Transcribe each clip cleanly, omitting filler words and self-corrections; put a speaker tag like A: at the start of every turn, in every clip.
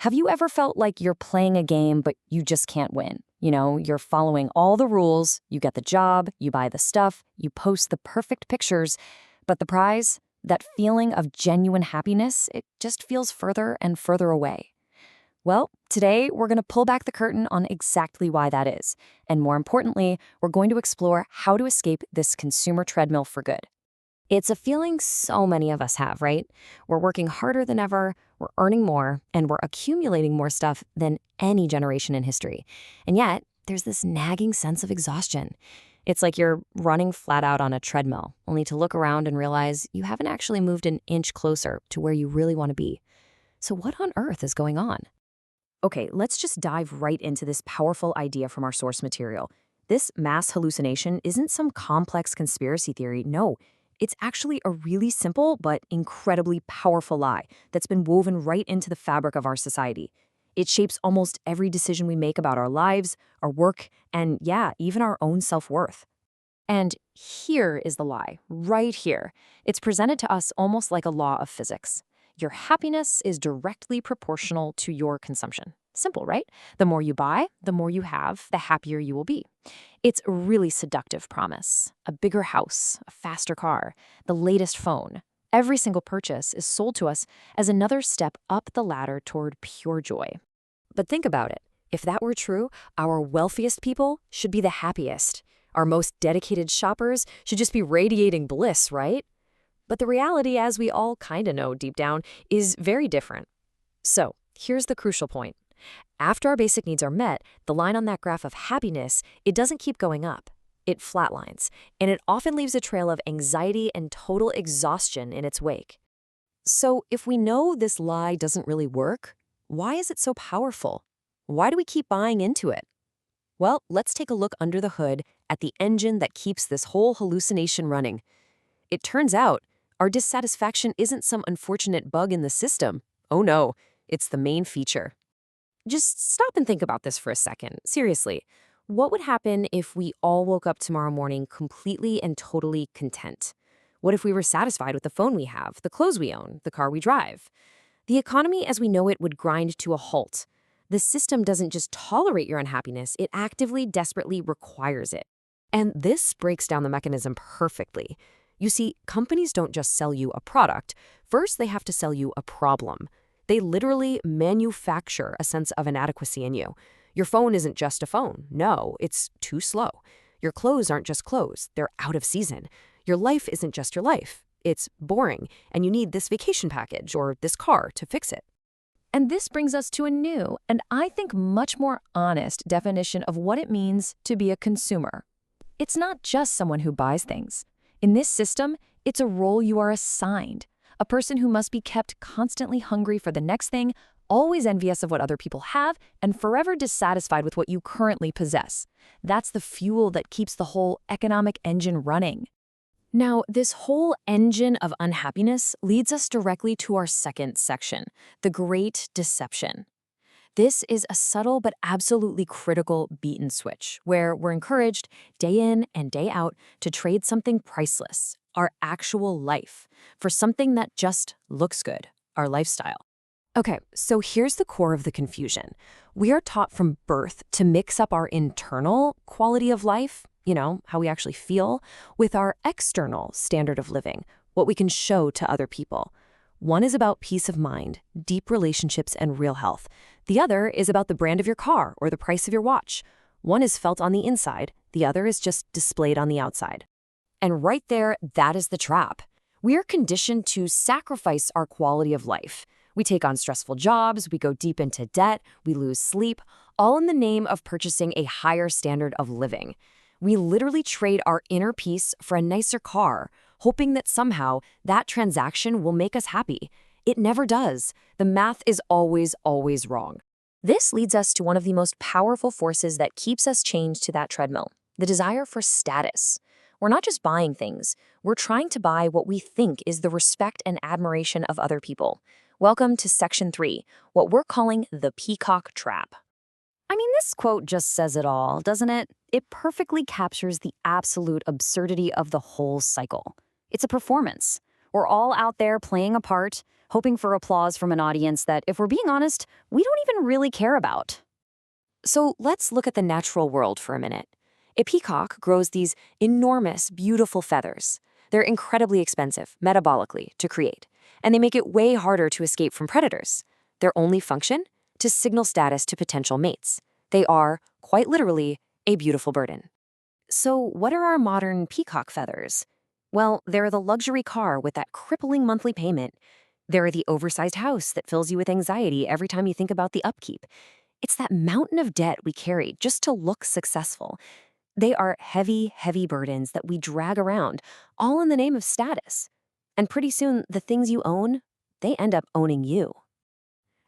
A: Have you ever felt like you're playing a game, but you just can't win? You know, you're following all the rules, you get the job, you buy the stuff, you post the perfect pictures, but the prize, that feeling of genuine happiness, it just feels further and further away. Well, today we're going to pull back the curtain on exactly why that is. And more importantly, we're going to explore how to escape this consumer treadmill for good. It's a feeling so many of us have, right? We're working harder than ever, we're earning more, and we're accumulating more stuff than any generation in history. And yet, there's this nagging sense of exhaustion. It's like you're running flat out on a treadmill, only to look around and realize you haven't actually moved an inch closer to where you really want to be. So what on earth is going on? Okay, let's just dive right into this powerful idea from our source material. This mass hallucination isn't some complex conspiracy theory. No, it's actually a really simple but incredibly powerful lie that's been woven right into the fabric of our society. It shapes almost every decision we make about our lives, our work, and yeah, even our own self-worth. And here is the lie, right here. It's presented to us almost like a law of physics. Your happiness is directly proportional to your consumption. Simple, right? The more you buy, the more you have, the happier you will be. It's a really seductive promise. A bigger house, a faster car, the latest phone. Every single purchase is sold to us as another step up the ladder toward pure joy. But think about it. If that were true, our wealthiest people should be the happiest. Our most dedicated shoppers should just be radiating bliss, right? But the reality, as we all kind of know deep down, is very different. So, here's the crucial point. After our basic needs are met, the line on that graph of happiness, it doesn't keep going up. It flatlines, and it often leaves a trail of anxiety and total exhaustion in its wake. So, if we know this lie doesn't really work, why is it so powerful? Why do we keep buying into it? Well, let's take a look under the hood at the engine that keeps this whole hallucination running. It turns out, our dissatisfaction isn't some unfortunate bug in the system. Oh no, it's the main feature. Just stop and think about this for a second. Seriously, what would happen if we all woke up tomorrow morning completely and totally content? What if we were satisfied with the phone we have, the clothes we own, the car we drive? The economy as we know it would grind to a halt. The system doesn't just tolerate your unhappiness, it actively, desperately requires it. And this breaks down the mechanism perfectly. You see, companies don't just sell you a product. First, they have to sell you a problem. They literally manufacture a sense of inadequacy in you. Your phone isn't just a phone. No, it's too slow. Your clothes aren't just clothes. They're out of season. Your life isn't just your life. It's boring, and you need this vacation package or this car to fix it. And this brings us to a new, and I think much more honest definition of what it means to be a consumer. It's not just someone who buys things. In this system, it's a role you are assigned. A person who must be kept constantly hungry for the next thing, always envious of what other people have, and forever dissatisfied with what you currently possess. That's the fuel that keeps the whole economic engine running. Now, this whole engine of unhappiness leads us directly to our second section, the Great Deception. This is a subtle but absolutely critical bait and switch, where we're encouraged, day in and day out, to trade something priceless, our actual life, for something that just looks good, our lifestyle. Okay, so here's the core of the confusion. We are taught from birth to mix up our internal quality of life, how we actually feel, with our external standard of living, what we can show to other people. One is about peace of mind, deep relationships, and real health. The other is about the brand of your car or the price of your watch. One is felt on the inside, the other is just displayed on the outside. And right there, that is the trap. We are conditioned to sacrifice our quality of life. We take on stressful jobs, we go deep into debt, we lose sleep, all in the name of purchasing a higher standard of living. We literally trade our inner peace for a nicer car, hoping that somehow that transaction will make us happy. It never does. The math is always, always wrong. This leads us to one of the most powerful forces that keeps us chained to that treadmill, the desire for status. We're not just buying things, we're trying to buy what we think is the respect and admiration of other people. Welcome to Section 3, what we're calling the peacock trap. I mean, this quote just says it all, doesn't it? It perfectly captures the absolute absurdity of the whole cycle. It's a performance. We're all out there playing a part, hoping for applause from an audience that, if we're being honest, we don't even really care about. So let's look at the natural world for a minute. A peacock grows these enormous, beautiful feathers. They're incredibly expensive, metabolically, to create, and they make it way harder to escape from predators. Their only function? To signal status to potential mates. They are, quite literally, a beautiful burden. So what are our modern peacock feathers? Well, they're the luxury car with that crippling monthly payment. They're the oversized house that fills you with anxiety every time you think about the upkeep. It's that mountain of debt we carry just to look successful. They are heavy, heavy burdens that we drag around, all in the name of status. And pretty soon, the things you own, they end up owning you.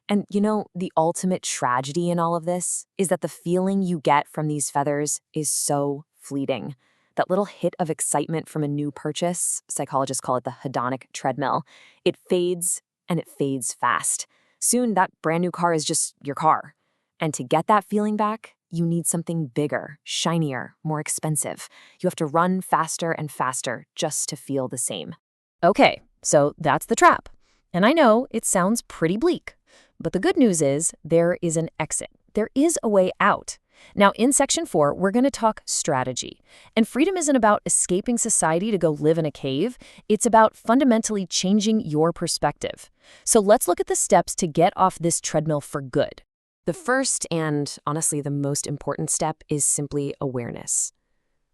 A: And the ultimate tragedy in all of this is that the feeling you get from these feathers is so fleeting. That little hit of excitement from a new purchase, psychologists call it the hedonic treadmill, it fades and it fades fast. Soon, that brand new car is just your car. And to get that feeling back, you need something bigger, shinier, more expensive. You have to run faster and faster just to feel the same. Okay, so that's the trap. And I know it sounds pretty bleak, but the good news is there is an exit. There is a way out. Now, in Section 4, we're going to talk strategy. And freedom isn't about escaping society to go live in a cave. It's about fundamentally changing your perspective. So let's look at the steps to get off this treadmill for good. The first and, honestly, the most important step is simply awareness.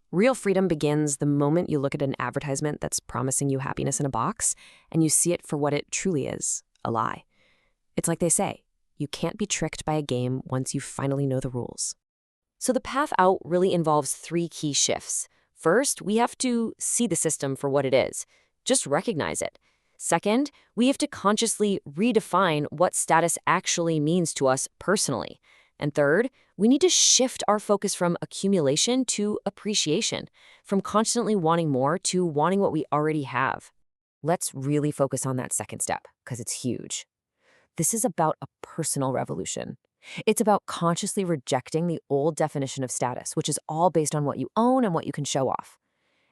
A: Real freedom begins the moment you look at an advertisement that's promising you happiness in a box and you see it for what it truly is, a lie. It's like they say, you can't be tricked by a game once you finally know the rules. So the path out really involves 3 key shifts. First, we have to see the system for what it is. Just recognize it. Second, we have to consciously redefine what status actually means to us personally. And third, we need to shift our focus from accumulation to appreciation, from constantly wanting more to wanting what we already have. Let's really focus on that second step, because it's huge. This is about a personal revolution. It's about consciously rejecting the old definition of status, which is all based on what you own and what you can show off,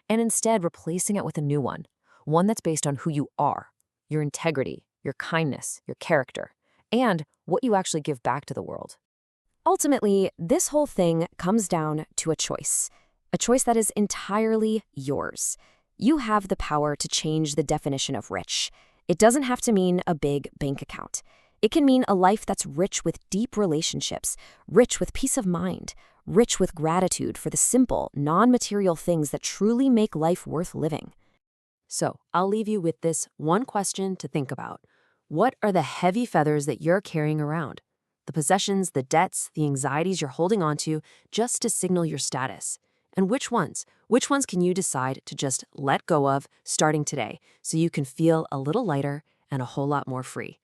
A: and instead replacing it with a new one that's based on who you are, your integrity, your kindness, your character, and what you actually give back to the world. Ultimately, this whole thing comes down to a choice that is entirely yours. You have the power to change the definition of rich. It doesn't have to mean a big bank account. It can mean a life that's rich with deep relationships, rich with peace of mind, rich with gratitude for the simple, non-material things that truly make life worth living. So, I'll leave you with this one question to think about. What are the heavy feathers that you're carrying around? The possessions, the debts, the anxieties you're holding on to just to signal your status. And which ones? Which ones can you decide to just let go of starting today so you can feel a little lighter and a whole lot more free?